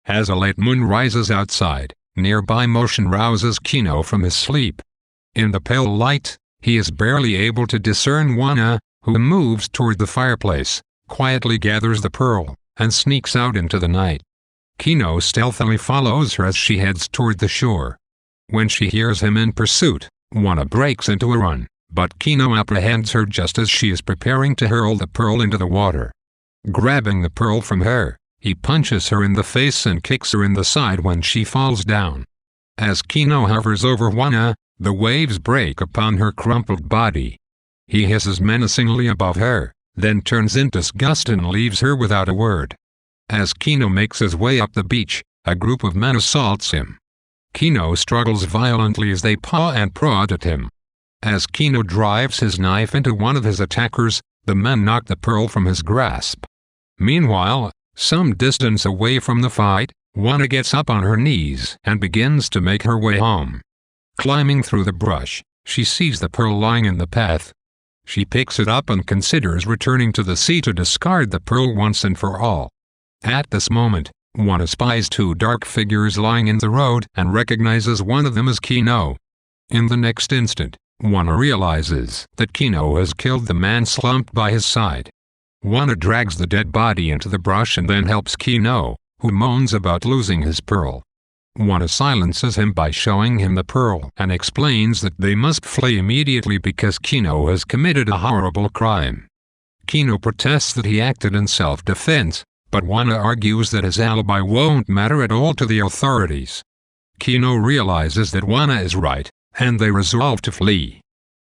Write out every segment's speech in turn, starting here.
As a late moon rises outside, nearby motion rouses Kino from his sleep. In the pale light, he is barely able to discern Juana, who moves toward the fireplace, quietly gathers the pearl, and sneaks out into the night. Kino stealthily follows her as she heads toward the shore. When she hears him in pursuit, Juana breaks into a run, but Kino apprehends her just as she is preparing to hurl the pearl into the water. Grabbing the pearl from her, he punches her in the face and kicks her in the side when she falls down. As Kino hovers over Juana, the waves break upon her crumpled body. He hisses menacingly above her, then turns in disgust and leaves her without a word. As Kino makes his way up the beach, a group of men assaults him. Kino struggles violently as they paw and prod at him. As Kino drives his knife into one of his attackers, the men knock the pearl from his grasp. Meanwhile, some distance away from the fight, Juana gets up on her knees and begins to make her way home. Climbing through the brush, she sees the pearl lying in the path. She picks it up and considers returning to the sea to discard the pearl once and for all. At this moment, Juana spies two dark figures lying in the road and recognizes one of them as Kino. In the next instant, Juana realizes that Kino has killed the man slumped by his side. Juana drags the dead body into the brush and then helps Kino, who moans about losing his pearl. Juana silences him by showing him the pearl and explains that they must flee immediately because Kino has committed a horrible crime. Kino protests that he acted in self-defense, but Juana argues that his alibi won't matter at all to the authorities. Kino realizes that Juana is right, and they resolve to flee.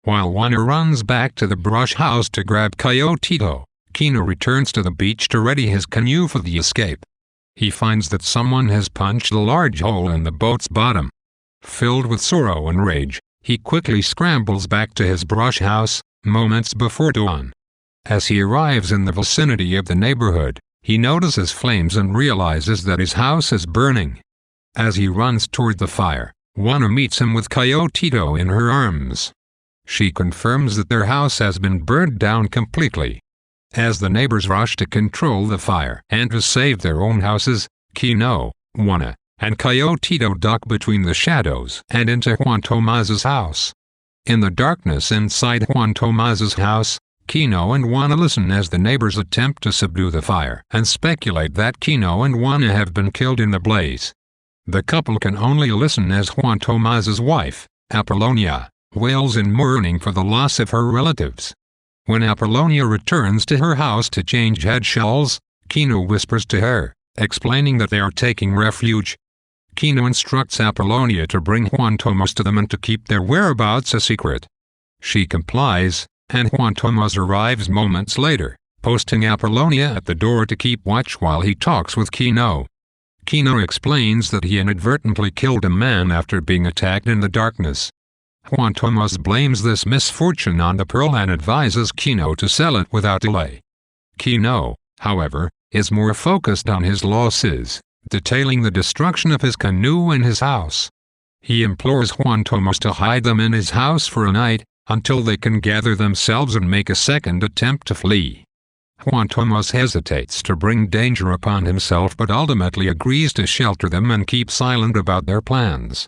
While Juana runs back to the brush house to grab Coyotito, Kino returns to the beach to ready his canoe for the escape. He finds that someone has punched a large hole in the boat's bottom. Filled with sorrow and rage, he quickly scrambles back to his brush house, moments before dawn. As he arrives in the vicinity of the neighborhood, he notices flames and realizes that his house is burning. As he runs toward the fire, Juana meets him with Coyotito in her arms. She confirms that their house has been burned down completely. As the neighbors rush to control the fire and to save their own houses, Kino, Juana, and Coyotito duck between the shadows and into Juan Tomas's house. In the darkness inside Juan Tomas's house, Kino and Juana listen as the neighbors attempt to subdue the fire and speculate that Kino and Juana have been killed in the blaze. The couple can only listen as Juan Tomas's wife, Apollonia, wails in mourning for the loss of her relatives. When Apollonia returns to her house to change head shawls, Kino whispers to her, explaining that they are taking refuge. Kino instructs Apollonia to bring Juan Tomas to them and to keep their whereabouts a secret. She complies, and Juan Tomas arrives moments later, posting Apollonia at the door to keep watch while he talks with Kino. Kino explains that he inadvertently killed a man after being attacked in the darkness. Juan Tomas blames this misfortune on the pearl and advises Kino to sell it without delay. Kino, however, is more focused on his losses, detailing the destruction of his canoe and his house. He implores Juan Tomas to hide them in his house for a night, until they can gather themselves and make a second attempt to flee. Juan Tomas hesitates to bring danger upon himself but ultimately agrees to shelter them and keep silent about their plans.